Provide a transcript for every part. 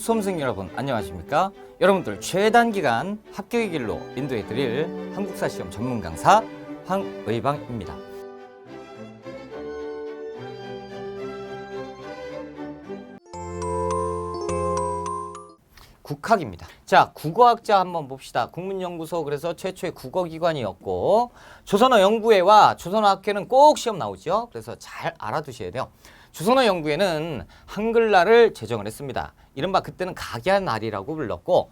수험생 여러분 안녕하십니까? 여러분들 최단기간 합격의 길로 인도해 드릴 한국사 시험 전문 강사 황의방입니다. 국학입니다. 자, 국어학자 한번 봅시다. 국문연구소 그래서 최초의 국어기관이었고 조선어연구회와 조선어학회는 꼭 시험 나오죠. 그래서 잘 알아두셔야 돼요. 조선어연구회는 한글날을 제정을 했습니다. 이른바 그때는 각야날이라고 불렀고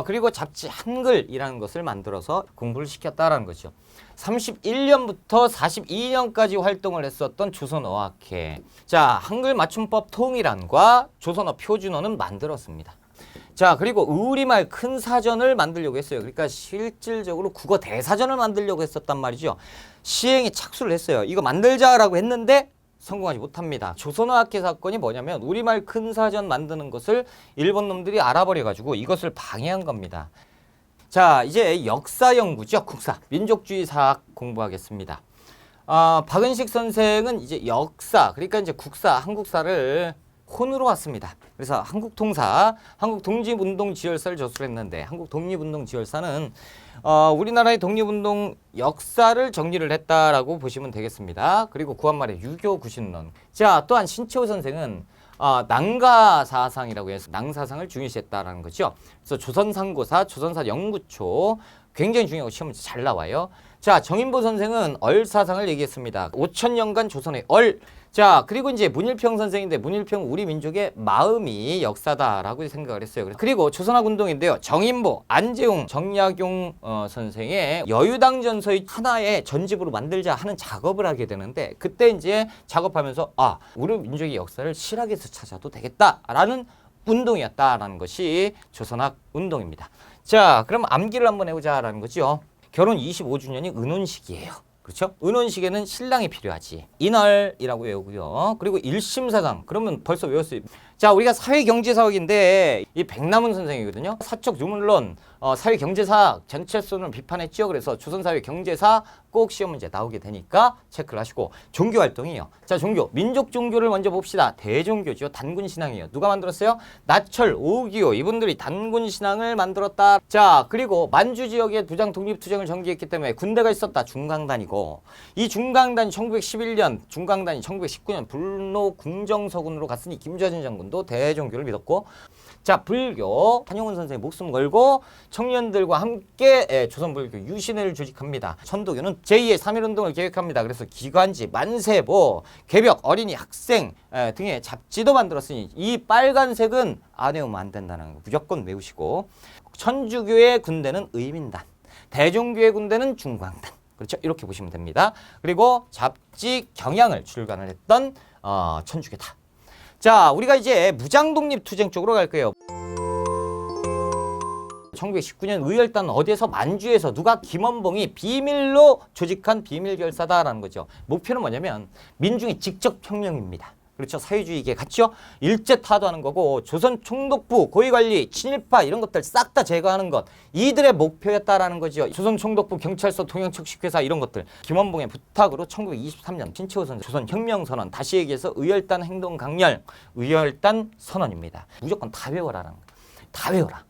그리고 잡지 한글이라는 것을 만들어서 공부를 시켰다라는 거죠. 31년부터 42년까지 활동을 했었던 조선어학회. 자, 한글 맞춤법 통일안과 조선어 표준어는 만들었습니다. 자, 그리고 우리말 큰 사전을 만들려고 했어요. 그러니까 실질적으로 국어 대사전을 만들려고 했었단 말이죠. 시행에 착수를 했어요. 이거 만들자라고 했는데 성공하지 못합니다. 조선어학회 사건이 뭐냐면 우리말 큰 사전 만드는 것을 일본 놈들이 알아버려가지고 이것을 방해한 겁니다. 자, 이제 역사 연구죠. 국사, 민족주의 사학 공부하겠습니다. 박은식 선생은 이제 역사, 그러니까 이제 국사, 한국사를 혼으로 왔습니다. 그래서 한국통사, 한국독립운동지열사를 저술을 했는데 한국독립운동지열사는 우리나라의 독립운동 역사를 정리를 했다라고 보시면 되겠습니다. 그리고 구한말의 유교구신론. 자, 또한 신채호 선생은 낭가사상이라고 해서 낭사상을 중요시했다라는 거죠. 그래서 조선상고사, 조선사 연구초 굉장히 중요하고 시험 문제 잘 나와요. 자, 정인보 선생은 얼사상을 얘기했습니다. 5000년간 조선의 얼. 자, 그리고 이제 문일평 선생인데 문일평 우리 민족의 마음이 역사다라고 생각을 했어요. 그리고 조선학 운동인데요. 정인보, 안재웅, 정약용 선생의 여유당전서의 하나의 전집으로 만들자 하는 작업을 하게 되는데 그때 이제 작업하면서 우리 민족의 역사를 실학에서 찾아도 되겠다라는 운동이었다라는 것이 조선학 운동입니다. 자, 그럼 암기를 한번 해보자라는 거죠. 결혼 25주년이 은혼식이에요. 그렇죠? 은혼식에는 신랑이 필요하지. 인얼이라고 외우고요. 그리고 일심사상. 그러면 벌써 외웠어요. 자, 우리가 사회경제사학인데 이 백남은 선생이거든요. 사적 유물론, 사회경제사학 전체성을 비판했죠. 그래서 조선사회 경제사 꼭 시험 문제 나오게 되니까 체크를 하시고 종교활동이에요. 자, 종교. 민족 종교를 먼저 봅시다. 대종교죠. 단군신앙이에요. 누가 만들었어요? 나철, 오기호 이분들이 단군신앙을 만들었다. 자, 그리고 만주 지역에 부장 독립투쟁을 전개했기 때문에 군대가 있었다. 중강단이고 이 중강단이 1911년, 중강단이 1919년 불노 궁정서군으로 갔으니 김좌진 장군도 대종교를 믿었고 자, 불교 한용운 선생이 목숨 걸고 청년들과 함께 조선불교 유신회를 조직합니다. 천도교는 제2의 3.1운동을 계획합니다. 그래서 기관지, 만세보, 개벽, 어린이, 학생 등의 잡지도 만들었으니 이 빨간색은 안 외우면 안 된다는 거 무조건 외우시고 천주교의 군대는 의민단, 대종교의 군대는 중광단. 그렇죠? 이렇게 보시면 됩니다. 그리고 잡지 경향을 출간을 했던 천주교다. 자, 우리가 이제 무장독립투쟁 쪽으로 갈 거예요. 1919년 의열단 어디에서 만주에서 누가 김원봉이 비밀로 조직한 비밀결사다라는 거죠. 목표는 뭐냐면 민중의 직접 혁명입니다. 그렇죠. 사회주의계 같죠. 일제 타도하는 거고 조선 총독부, 고위관리, 친일파 이런 것들 싹 다 제거하는 것 이들의 목표였다라는 거죠. 조선 총독부, 경찰서, 동양척식회사 이런 것들 김원봉의 부탁으로 1923년 신채호 선생 조선혁명선언 다시 얘기해서 의열단 행동 강렬 의열단 선언입니다. 무조건 다 외워라라는 거. 다 외워라.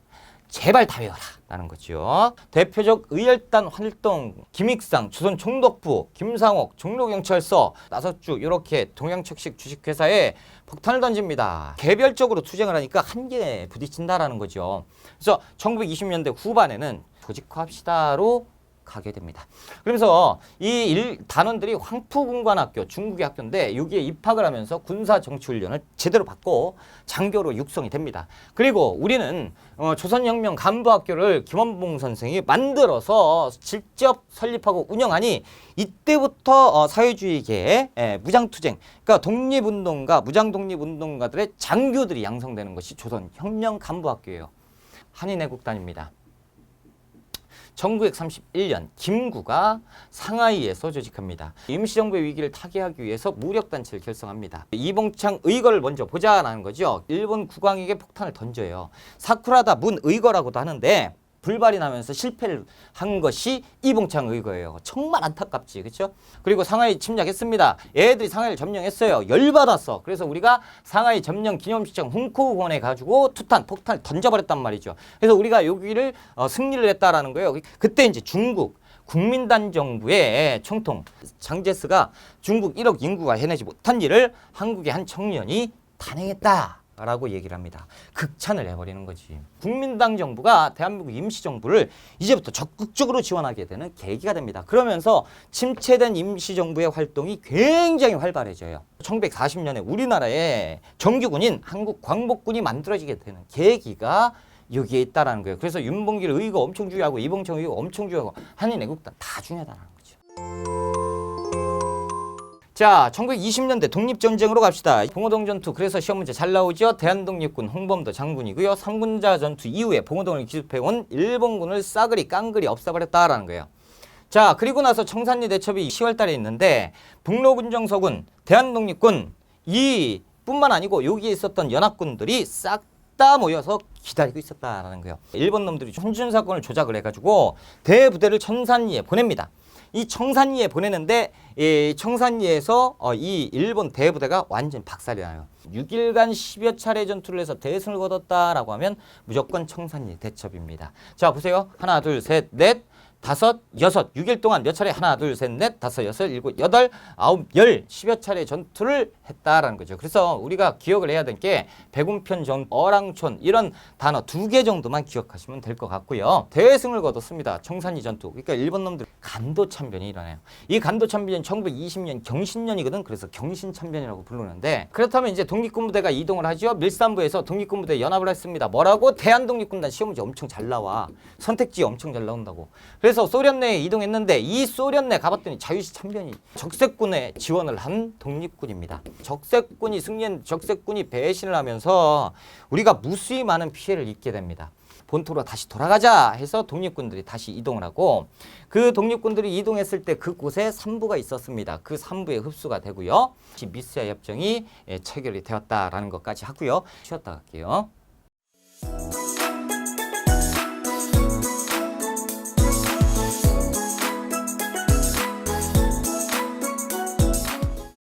제발 다 외워라 라는 거죠. 대표적 의열단 활동 김익상 조선 총독부, 김상옥 종로경찰서, 나석주 이렇게 동양척식 주식회사에 폭탄을 던집니다. 개별적으로 투쟁을 하니까 한계에 부딪힌다라는 거죠. 그래서 1920년대 후반에는 조직화합시다로 가게 됩니다. 그러면서 이 단원들이 황푸군관학교, 중국의 학교인데 여기에 입학을 하면서 군사정치훈련을 제대로 받고 장교로 육성이 됩니다. 그리고 우리는 조선혁명 간부학교를 김원봉 선생이 만들어서 직접 설립하고 운영하니 이때부터 사회주의계의 무장투쟁, 그러니까 독립운동가, 무장독립운동가들의 장교들이 양성되는 것이 조선혁명 간부학교예요. 한인애국단입니다. 1931년 김구가 상하이에서 조직합니다. 임시정부의 위기를 타개하기 위해서 무력단체를 결성합니다. 이봉창 의거를 먼저 보자라는 거죠. 일본 국왕에게 폭탄을 던져요. 사쿠라다 문 의거라고도 하는데 불발이 나면서 실패를 한 것이 이봉창 의거예요. 정말 안타깝지, 그렇죠? 그리고 상하이 침략했습니다. 얘들이 상하이를 점령했어요. 열받았어. 그래서 우리가 상하이 점령 기념식장 훈코공원에 가지고 투탄, 폭탄을 던져버렸단 말이죠. 그래서 우리가 여기를 승리를 했다라는 거예요. 그때 이제 중국 국민당 정부의 총통 장제스가 중국 1억 인구가 해내지 못한 일을 한국의 한 청년이 단행했다 라고 얘기를 합니다. 극찬을 해버리는 거지. 국민당 정부가 대한민국 임시정부를 이제부터 적극적으로 지원하게 되는 계기가 됩니다. 그러면서 침체된 임시정부의 활동이 굉장히 활발해져요. 1940년에 우리나라에 정규군인 한국광복군이 만들어지게 되는 계기가 여기에 있다라는 거예요. 그래서 윤봉길 의거 엄청 중요하고 이봉창 의거 엄청 중요하고 한인애국당 다 중요하다는 거죠. 자, 1920년대 독립전쟁으로 갑시다. 봉오동 전투, 그래서 시험 문제 잘 나오죠. 대한독립군 홍범도 장군이고요. 삼군자 전투 이후에 봉오동을 기습해온 일본군을 싸그리 깡그리 없애버렸다라는 거예요. 자, 그리고 나서 청산리 대첩이 10월 달에 있는데 북로군정서군, 대한독립군 이 뿐만 아니고 여기에 있었던 연합군들이 싹 다 모여서 기다리고 있었다라는 거예요. 일본 놈들이 혼준 사건을 조작을 해가지고 대부대를 청산리에 보냅니다. 이 청산리에 보내는데 이 청산리에서 이 일본 대부대가 완전 박살이 나요. 6일간 10여 차례 전투를 해서 대승을 거뒀다라고 하면 무조건 청산리 대첩입니다. 자, 보세요. 하나, 둘, 셋, 넷, 다섯, 여섯, 6일 동안 몇 차례 하나, 둘, 셋, 넷, 다섯, 여섯, 일곱, 여덟, 아홉, 열, 10여 차례 전투를 했다라는 거죠. 그래서 우리가 기억을 해야 될 게 백운편 전, 어랑촌 이런 단어 2개 정도만 기억하시면 될 것 같고요. 대승을 거뒀습니다. 청산리 전투. 그러니까 일본 놈들 간도참변이 일어나요. 이 간도참변이 1920년 경신년이거든. 그래서 경신참변이라고 부르는데 그렇다면 이제 독립군부대가 이동을 하죠. 밀산부에서 독립군부대 연합을 했습니다. 뭐라고? 대한독립군단 시험 문제 엄청 잘 나와. 선택지 엄청 잘 나온다고. 그래서 소련 내에 이동했는데 이 소련 내 가봤더니 자유시 참변이 적색군에 지원을 한 독립군입니다. 적색군이 승리한 적색군이 배신을 하면서 우리가 무수히 많은 피해를 입게 됩니다. 본토로 다시 돌아가자 해서 독립군들이 다시 이동을 하고 그 독립군들이 이동했을 때 그곳에 산부가 있었습니다. 그 산부에 흡수가 되고요. 미스야 협정이 체결이 되었다라는 것까지 하고요. 쉬었다 갈게요.